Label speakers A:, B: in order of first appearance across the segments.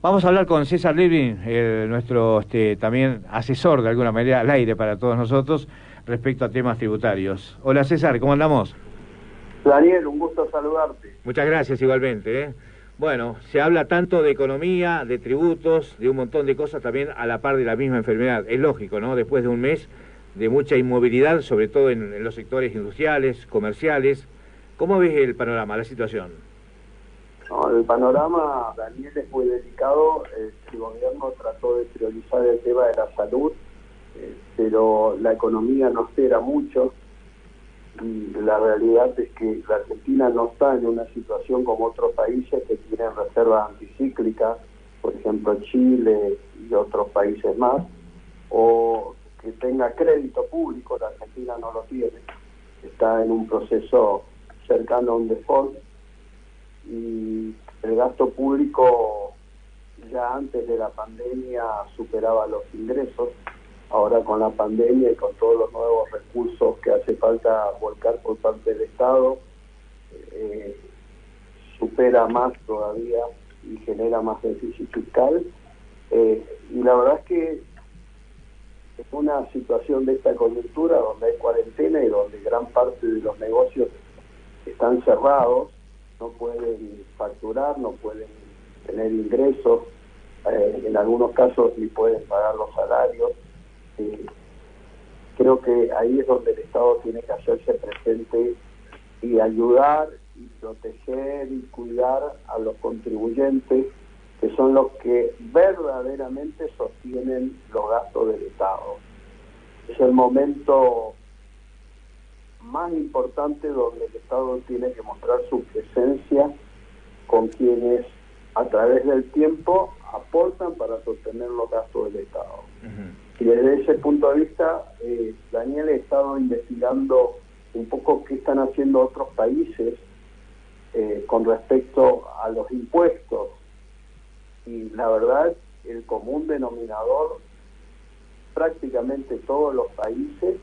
A: Vamos a hablar con César Levin, nuestro también asesor de alguna manera al aire para todos nosotros respecto a temas tributarios. Hola César, ¿cómo andamos?
B: Daniel, un gusto saludarte.
A: Muchas gracias igualmente. Bueno, se habla tanto de economía, de tributos, de un montón de cosas también a la par de la misma enfermedad. Es lógico, ¿no? Después de un mes de mucha inmovilidad, sobre todo en los sectores industriales, comerciales. ¿Cómo ves el panorama, la situación?
B: No, el panorama, Daniel, es muy delicado. El gobierno trató de priorizar el tema de la salud, pero la economía no espera mucho. Y la realidad es que la Argentina no está en una situación como otros países que tienen reservas anticíclicas, por ejemplo Chile y otros países más, o que tenga crédito público. La Argentina no lo tiene, está en un proceso cercano a un default, y el gasto público ya antes de la pandemia superaba los ingresos. Ahora con la pandemia y con todos los nuevos recursos que hace falta volcar por parte del Estado, supera más todavía y genera más déficit fiscal. Y la verdad es que en una situación de esta coyuntura donde hay cuarentena y donde gran parte de los negocios están cerrados, no pueden facturar, no pueden tener ingresos, en algunos casos ni pueden pagar los salarios. Creo que ahí es donde el Estado tiene que hacerse presente y ayudar y proteger y cuidar a los contribuyentes, que son los que verdaderamente sostienen los gastos del Estado. Es el momento más importante donde el Estado tiene que mostrar su presencia con quienes a través del tiempo aportan para sostener los gastos del Estado. Y desde ese punto de vista, Daniel, he estado investigando un poco qué están haciendo otros países con respecto a los impuestos. Y la verdad, el común denominador, prácticamente todos los países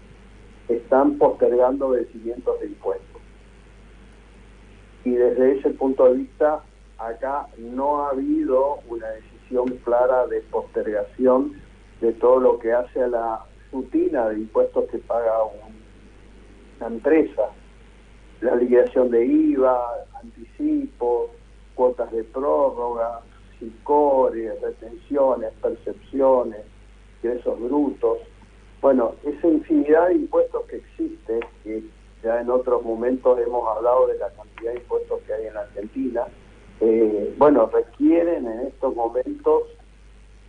B: están postergando vencimientos de impuestos. Y desde ese punto de vista, acá no ha habido una decisión clara de postergación de todo lo que hace a la rutina de impuestos que paga una empresa. La liquidación de IVA, anticipos, cuotas de prórroga, SICORE, retenciones, percepciones, ingresos brutos. Bueno, esa infinidad de impuestos que existe, que ya en otros momentos hemos hablado de la cantidad de impuestos que hay en la Argentina, requieren en estos momentos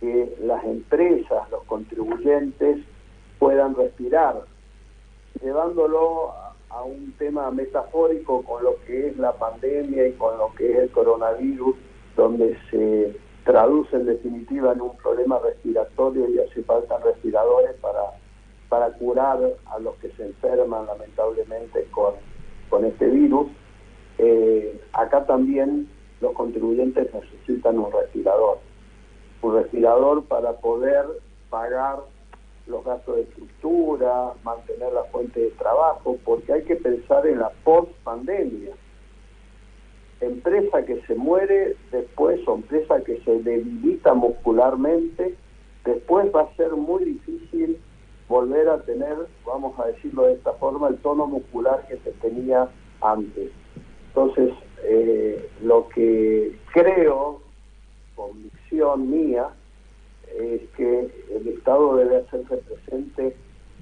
B: que las empresas, los contribuyentes puedan respirar, llevándolo a un tema metafórico con lo que es la pandemia y con lo que es el coronavirus, donde se traduce en definitiva en un problema respiratorio y hace falta respiradores para curar a los que se enferman lamentablemente con este virus. Acá también los contribuyentes necesitan un respirador para poder pagar los gastos de estructura, mantener la fuente de trabajo, porque hay que pensar en la post-pandemia. Empresa que se muere después o empresa que se debilita muscularmente, después va a ser muy difícil volver a tener, vamos a decirlo de esta forma, el tono muscular que se tenía antes. Entonces, lo que creo, convicción mía, es que el Estado debe hacerse presente,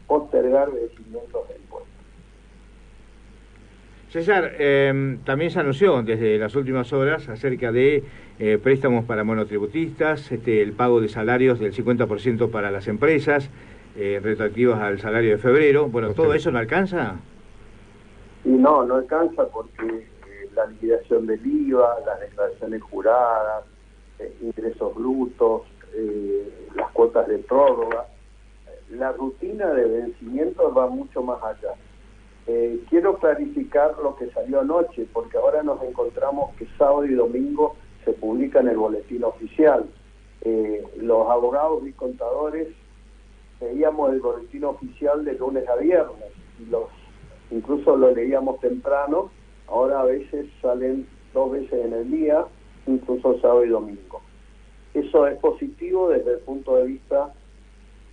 B: postergar vencimientos de impuestos.
A: César, también se anunció desde las últimas horas acerca de préstamos para monotributistas, el pago de salarios del 50% para las empresas, retroactivos al salario de febrero. Bueno, ¿todo eso no alcanza?
B: Y no alcanza porque la liquidación del IVA, las declaraciones juradas, ingresos brutos, las cuotas de prórroga, la rutina de vencimientos va mucho más allá. Quiero clarificar lo que salió anoche, porque ahora nos encontramos que sábado y domingo se publica en el boletín oficial. Los abogados y contadores veíamos el boletín oficial de lunes a viernes, y incluso lo leíamos temprano. Ahora a veces salen 2 veces en el día, incluso sábado y domingo. Eso es positivo desde el punto de vista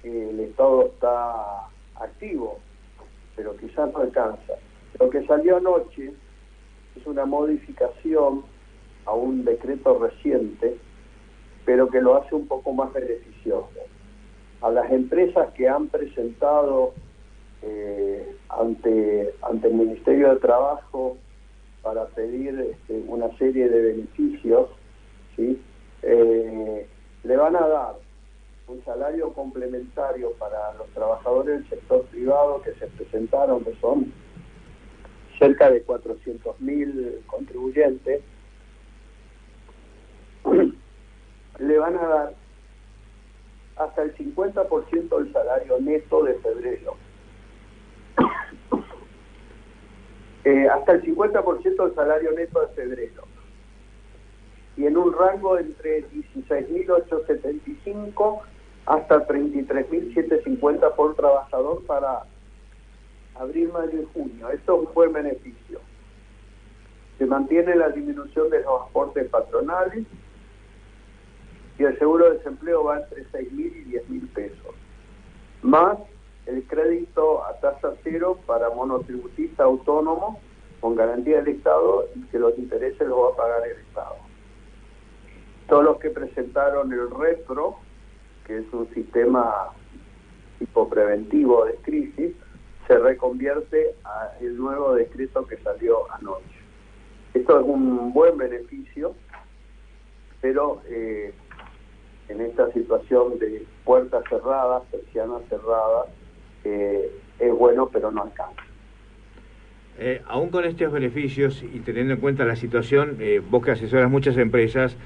B: que el Estado está activo, pero quizás no alcanza. Lo que salió anoche es una modificación a un decreto reciente, pero que lo hace un poco más beneficioso. A las empresas que han presentado ante el Ministerio de Trabajo para pedir una serie de beneficios, ¿sí? Le van a dar un salario complementario para los trabajadores del sector privado que se presentaron, que son cerca de 400.000 contribuyentes. Le van a dar hasta el 50% del salario neto de febrero. Hasta el 50% del salario neto de febrero. Y en un rango entre 16.875 hasta 33.750 por trabajador para abril, mayo y junio. Esto es un buen beneficio. Se mantiene la disminución de los aportes patronales y el seguro de desempleo va entre 6.000 y 10.000 pesos. Más el crédito a tasa cero para monotributista autónomo con garantía del Estado y que los intereses los va a pagar el Estado. Todos los que presentaron el retro, que es un sistema tipo preventivo de crisis, se reconvierte a el nuevo decreto que salió anoche. Esto es un buen beneficio, pero en esta situación de puertas cerradas, persianas cerradas, es bueno, pero no alcanza.
A: Aún con estos beneficios y teniendo en cuenta la situación, vos que asesoras muchas empresas,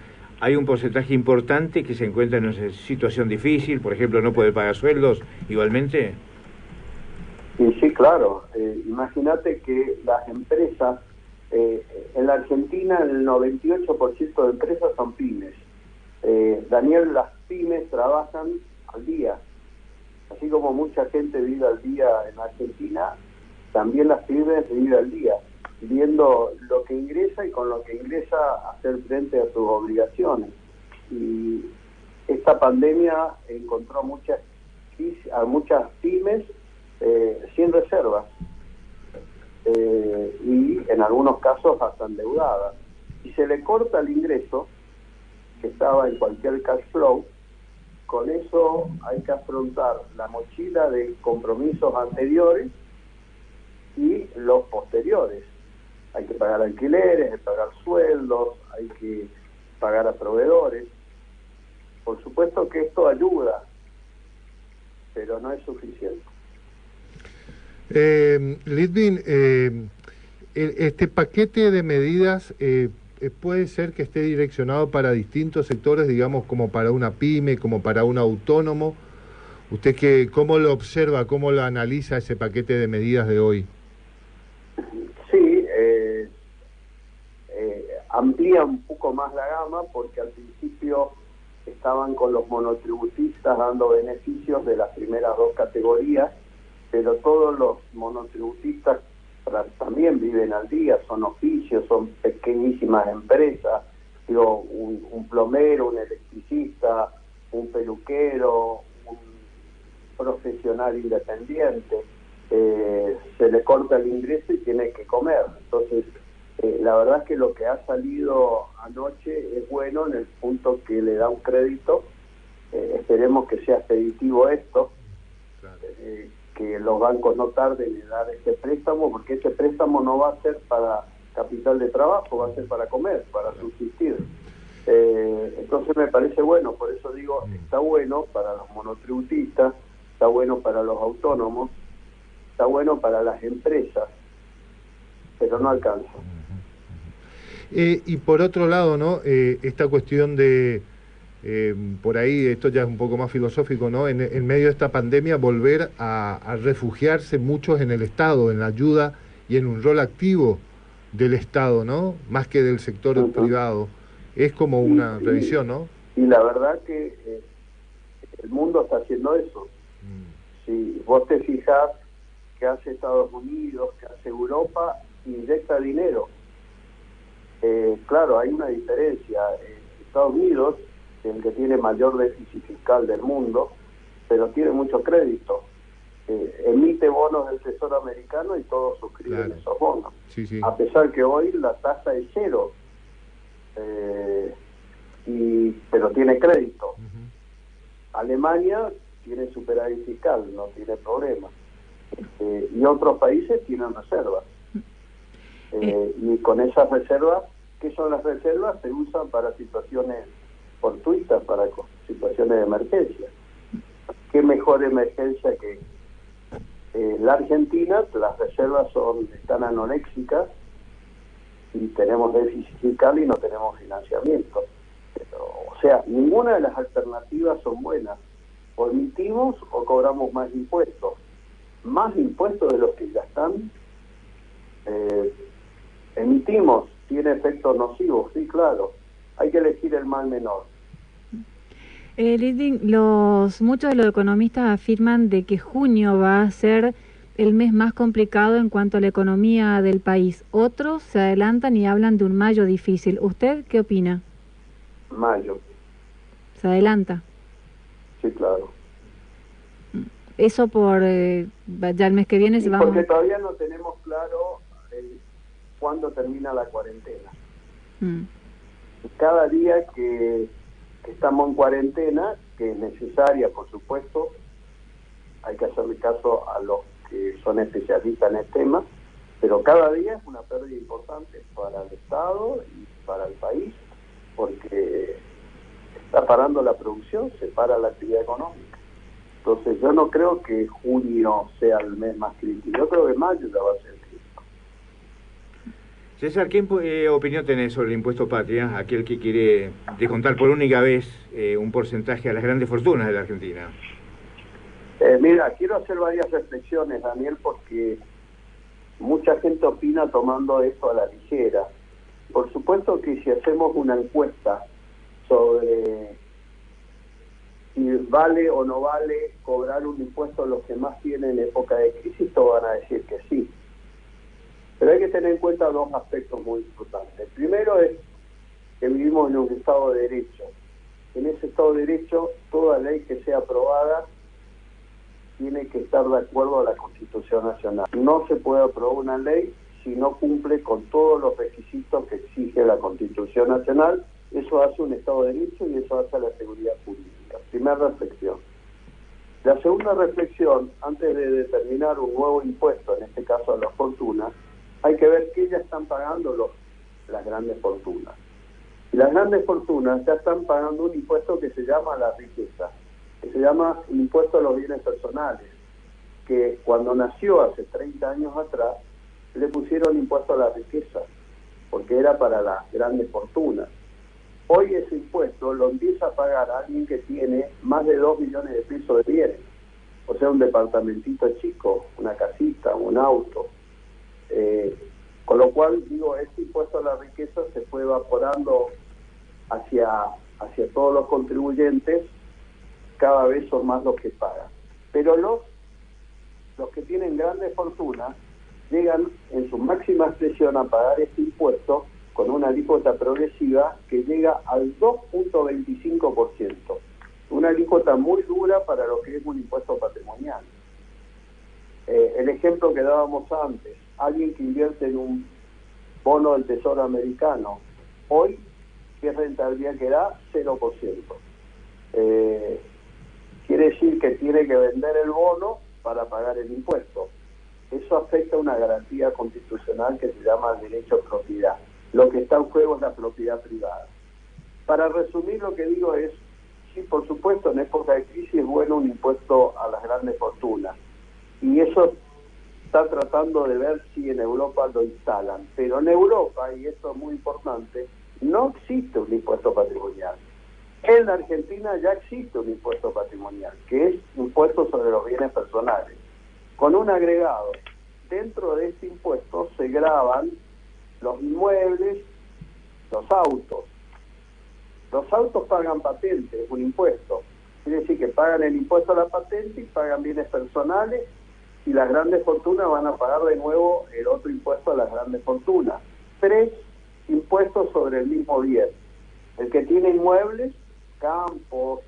A: hay un porcentaje importante que se encuentra en una situación difícil, por ejemplo, no puede pagar sueldos igualmente.
B: Y sí, claro. Imagínate que las empresas, en la Argentina el 98% de empresas son pymes. Daniel, las pymes trabajan al día. Así como mucha gente vive al día en Argentina, también las pymes viven al día, viendo lo que ingresa y con lo que ingresa hacer frente a sus obligaciones. Y esta pandemia encontró a muchas pymes sin reservas y en algunos casos hasta endeudadas. Y se le corta el ingreso que estaba en cualquier cash flow. Con eso hay que afrontar la mochila de compromisos anteriores y los posteriores. Hay que pagar alquileres, hay que pagar sueldos, hay que pagar a proveedores. Por supuesto que esto ayuda, pero no es suficiente.
C: Litvin, este paquete de medidas puede ser que esté direccionado para distintos sectores, digamos, como para una pyme, como para un autónomo. ¿Usted cómo lo observa, cómo lo analiza ese paquete de medidas de hoy?
B: Sí, amplía un poco más la gama porque al principio estaban con los monotributistas dando beneficios de las primeras dos categorías, pero todos los monotributistas también viven al día, son oficios, son pequeñísimas empresas, digo, un plomero, un electricista, un peluquero, un profesional independiente, se le corta el ingreso y tiene que comer. Entonces, la verdad es que lo que ha salido anoche es bueno en el punto que le da un crédito, esperemos que sea expeditivo esto, claro. Que los bancos no tarden en dar ese préstamo, porque ese préstamo no va a ser para capital de trabajo, va a ser para comer, para subsistir. Entonces me parece bueno, por eso digo, está bueno para los monotributistas, está bueno para los autónomos, está bueno para las empresas, pero no alcanza.
C: Y por otro lado, ¿no? Esta cuestión de, por ahí, esto ya es un poco más filosófico, ¿no? En medio de esta pandemia, volver a refugiarse muchos en el Estado, en la ayuda y en un rol activo del Estado, ¿no? Más que del sector privado. Es como una revisión, ¿no?
B: Y la verdad que el mundo está haciendo eso. Si vos te fijás que hace Estados Unidos, que hace Europa, inyecta dinero. Claro, hay una diferencia. Estados Unidos el que tiene mayor déficit fiscal del mundo, pero tiene mucho crédito. Emite bonos del Tesoro americano y todos suscriben esos bonos.
C: Sí, sí.
B: A pesar que hoy la tasa es cero, pero tiene crédito. Alemania tiene superávit fiscal, no tiene problema. Y otros países tienen reservas. Y con esas reservas, ¿qué son las reservas? Se usan para situaciones fortuitas, para situaciones de emergencia. ¿Qué mejor emergencia que la Argentina? Las reservas están anoréxicas y tenemos déficit fiscal y no tenemos financiamiento. O sea, ninguna de las alternativas son buenas. O emitimos o cobramos más impuestos de los que ya están. Emitimos, tiene efectos nocivos, sí, claro. Hay que elegir el mal menor.
D: Liding, muchos de los economistas afirman de que junio va a ser el mes más complicado en cuanto a la economía del país. Otros se adelantan y hablan de un mayo difícil. ¿Usted qué opina?
B: Mayo.
D: ¿Se adelanta?
B: Sí, claro.
D: Eso por ya el mes que viene se va.
B: Porque todavía no tenemos claro cuándo termina la cuarentena. Cada día que estamos en cuarentena, que es necesaria, por supuesto, hay que hacerle caso a los que son especialistas en el tema, pero cada día es una pérdida importante para el Estado y para el país, porque está parando la producción, se para la actividad económica. Entonces yo no creo que junio sea el mes más crítico, yo creo que mayo ya va a ser crítico.
A: César, ¿qué opinión tenés sobre el impuesto patria, aquel que quiere descontar por única vez un porcentaje a las grandes fortunas de la Argentina?
B: Mira, quiero hacer varias reflexiones, Daniel, porque mucha gente opina tomando esto a la ligera. Por supuesto que si hacemos una encuesta sobre si vale o no vale cobrar un impuesto a los que más tienen en época de crisis, todos van a decir que sí. Pero hay que tener en cuenta dos aspectos muy importantes. El primero es que vivimos en un Estado de Derecho. En ese Estado de Derecho, toda ley que sea aprobada tiene que estar de acuerdo a la Constitución Nacional. No se puede aprobar una ley si no cumple con todos los requisitos que exige la Constitución Nacional. Eso hace un Estado de Derecho y eso hace a la seguridad pública. Primera reflexión. La segunda reflexión, antes de determinar un nuevo impuesto, en este caso a las fortunas, hay que ver qué ya están pagando las grandes fortunas. Y las grandes fortunas ya están pagando un impuesto que se llama la riqueza, que se llama el impuesto a los bienes personales, que cuando nació hace 30 años atrás, le pusieron impuesto a la riqueza, porque era para las grandes fortunas. Hoy ese impuesto lo empieza a pagar alguien que tiene más de 2 millones de pesos de bienes, o sea, un departamentito chico, una casita, un auto. Con lo cual, digo, este impuesto a la riqueza se fue evaporando hacia todos los contribuyentes, cada vez son más los que pagan. Pero los que tienen grandes fortunas llegan en su máxima expresión a pagar este impuesto con una alícuota progresiva que llega al 2.25%. Una alícuota muy dura para lo que es un impuesto patrimonial. El ejemplo que dábamos antes, alguien que invierte en un bono del Tesoro americano, hoy, ¿qué rentabilidad que da? 0%. Quiere decir que tiene que vender el bono para pagar el impuesto. Eso afecta una garantía constitucional que se llama el derecho a propiedad. Lo que está en juego es la propiedad privada. Para resumir, lo que digo es, sí, por supuesto, en época de crisis es bueno un impuesto a las grandes fortunas. Y eso está tratando de ver si en Europa lo instalan. Pero en Europa, y esto es muy importante, no existe un impuesto patrimonial. En la Argentina ya existe un impuesto patrimonial, que es impuesto sobre los bienes personales, con un agregado. Dentro de este impuesto se gravan los inmuebles, los autos. Los autos pagan patente, es un impuesto. Quiere decir que pagan el impuesto a la patente y pagan bienes personales, y las grandes fortunas van a pagar de nuevo el otro impuesto a las grandes fortunas. 3 impuestos sobre el mismo bien. El que tiene inmuebles campos,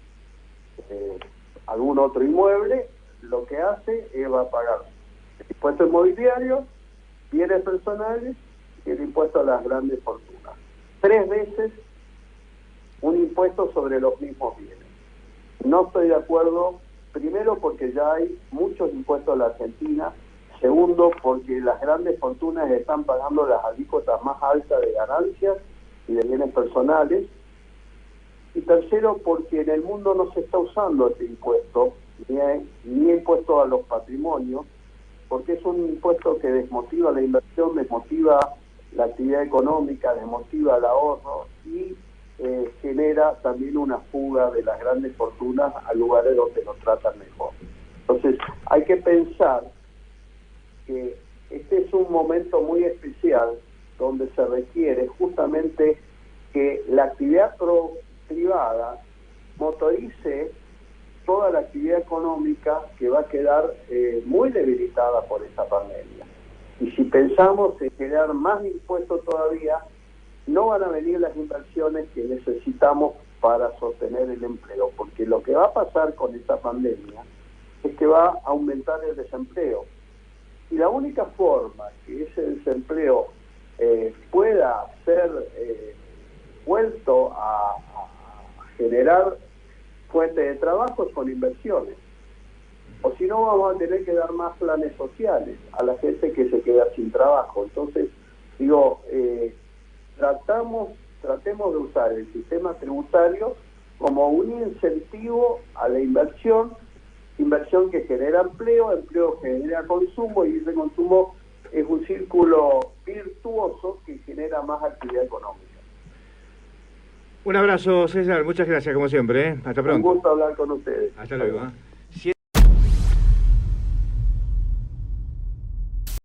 B: algún otro inmueble, lo que hace es va a pagar el impuesto inmobiliario, bienes personales y el impuesto a las grandes fortunas. 3 veces un impuesto sobre los mismos bienes. No estoy de acuerdo, primero porque ya hay muchos impuestos en la Argentina, segundo porque las grandes fortunas están pagando las alícuotas más altas de ganancias y de bienes personales, y tercero porque en el mundo no se está usando este impuesto, ni impuesto a los patrimonios, porque es un impuesto que desmotiva la inversión, desmotiva la actividad económica, desmotiva el ahorro y genera también una fuga de las grandes fortunas a lugares donde lo tratan mejor. Entonces hay que pensar que este es un momento muy especial donde se requiere justamente que la actividad privada motorice toda la actividad económica que va a quedar muy debilitada por esta pandemia. Y si pensamos en generar más impuestos todavía, no van a venir las inversiones que necesitamos para sostener el empleo, porque lo que va a pasar con esta pandemia es que va a aumentar el desempleo. Y la única forma que ese desempleo pueda ser vuelto a generar fuentes de trabajo es con inversiones. O si no, vamos a tener que dar más planes sociales a la gente que se queda sin trabajo. Entonces, digo, tratemos de usar el sistema tributario como un incentivo a la inversión que genera empleo, empleo que genera consumo, y ese consumo es un círculo virtuoso que genera más actividad económica.
A: Un abrazo, César, muchas gracias como siempre, ¿eh? Hasta pronto.
B: Un gusto hablar con ustedes.
A: Hasta luego.